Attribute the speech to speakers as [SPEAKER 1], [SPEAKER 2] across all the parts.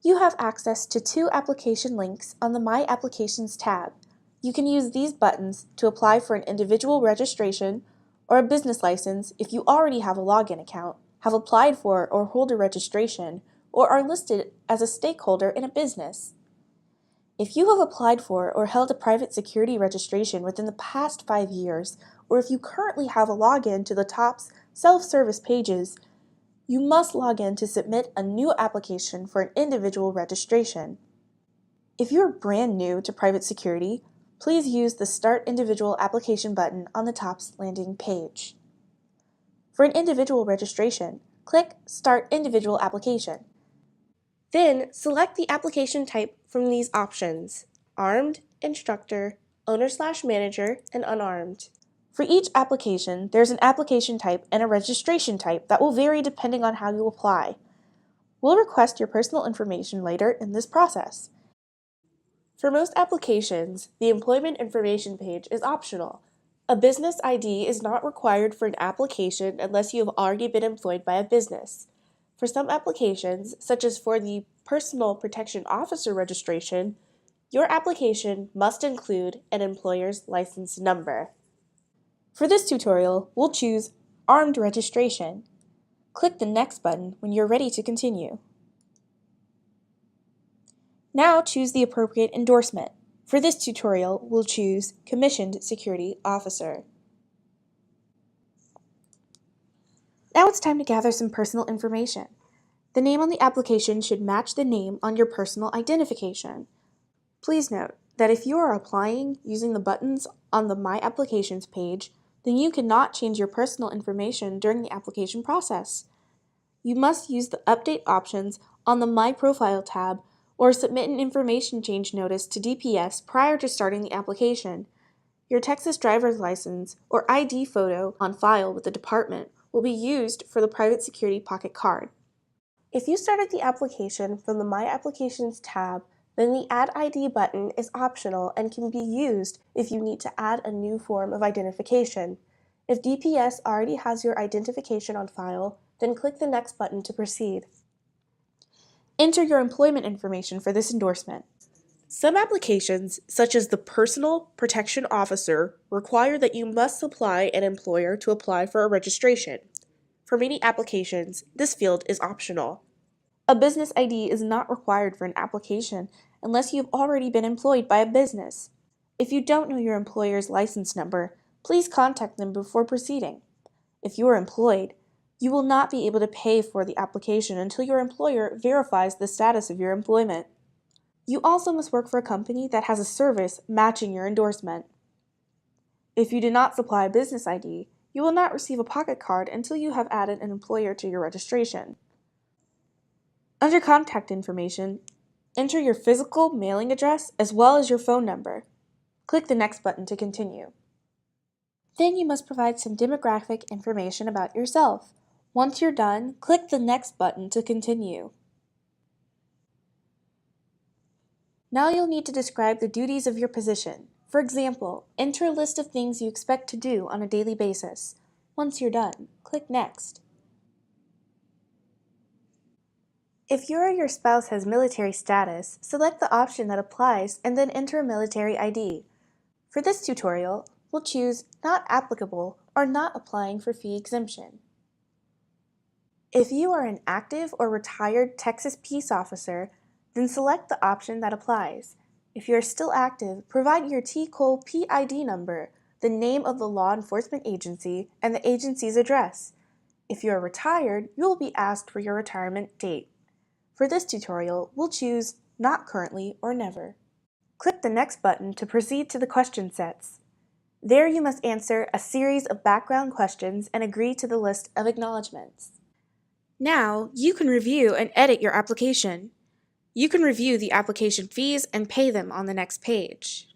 [SPEAKER 1] You have access to 2 application links on the My Applications tab. You can use these buttons to apply for an individual registration or a business license if you already have a login account, have applied for or hold a registration, or are listed as a stakeholder in a business. If you have applied for or held a private security registration within the past 5 years, or if you currently have a login to the TOPS self-service pages, you must log in to submit a new application for an individual registration. If you are brand new to private security, please use the Start Individual Application button on the TOPS landing page. For an individual registration, click Start Individual Application. Then select the application type from these options: Armed, Instructor, Owner/Manager, and Unarmed. For each application, there's an application type and a registration type that will vary depending on how you apply. We'll request your personal information later in this process. For most applications, the employment information page is optional. A business ID is not required for an application unless you have already been employed by a business. For some applications, such as for the Personal Protection Officer registration, your application must include an employer's license number. For this tutorial, we'll choose Armed Registration. Click the Next button when you're ready to continue. Now choose the appropriate endorsement. For this tutorial, we'll choose Commissioned Security Officer. Now it's time to gather some personal information. The name on the application should match the name on your personal identification. Please note that if you are applying using the buttons on the My Applications page, then you cannot change your personal information during the application process. You must use the Update options on the My Profile tab or submit an information change notice to DPS prior to starting the application. Your Texas driver's license or ID photo on file with the department will be used for the private security pocket card. If you started the application from the My Applications tab, then the Add ID button is optional and can be used if you need to add a new form of identification. If DPS already has your identification on file, then click the Next button to proceed. Enter your employment information for this endorsement. Some applications, such as the Personal Protection Officer, require that you must supply an employer to apply for a registration. For many applications, this field is optional. A business ID is not required for an application unless you've already been employed by a business. If you don't know your employer's license number, please contact them before proceeding. If you are employed, you will not be able to pay for the application until your employer verifies the status of your employment. You also must work for a company that has a service matching your endorsement. If you do not supply a business ID, you will not receive a pocket card until you have added an employer to your registration. Under Contact Information, enter your physical mailing address as well as your phone number. Click the Next button to continue. Then you must provide some demographic information about yourself. Once you're done, click the Next button to continue. Now you'll need to describe the duties of your position. For example, enter a list of things you expect to do on a daily basis. Once you're done, click Next. If you or your spouse has military status, select the option that applies and then enter a military ID. For this tutorial, we'll choose Not Applicable or Not Applying for Fee Exemption. If you are an active or retired Texas peace officer, then select the option that applies. If you are still active, provide your TCOL PID number, the name of the law enforcement agency, and the agency's address. If you are retired, you will be asked for your retirement date. For this tutorial, we'll choose Not Currently or Never. Click the Next button to proceed to the question sets. There you must answer a series of background questions and agree to the list of acknowledgments. Now, you can review and edit your application. You can review the application fees and pay them on the next page.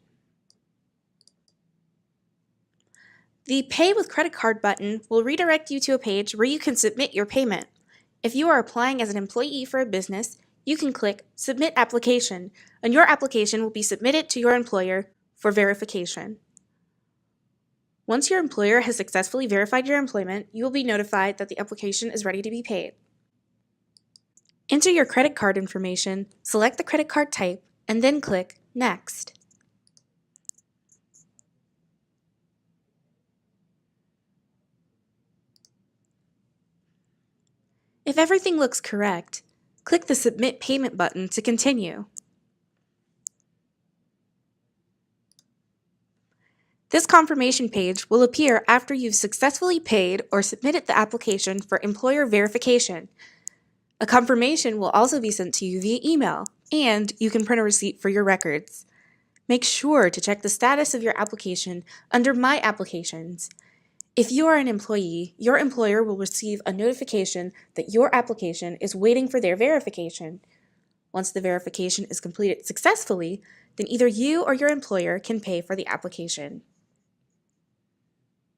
[SPEAKER 1] The Pay with Credit Card button will redirect you to a page where you can submit your payment. If you are applying as an employee for a business, you can click Submit Application, and your application will be submitted to your employer for verification. Once your employer has successfully verified your employment, you will be notified that the application is ready to be paid. Enter your credit card information, select the credit card type, and then click Next. If everything looks correct, click the Submit Payment button to continue. This confirmation page will appear after you've successfully paid or submitted the application for employer verification. A confirmation will also be sent to you via email, and you can print a receipt for your records. Make sure to check the status of your application under My Applications. If you are an employee, your employer will receive a notification that your application is waiting for their verification. Once the verification is completed successfully, then either you or your employer can pay for the application.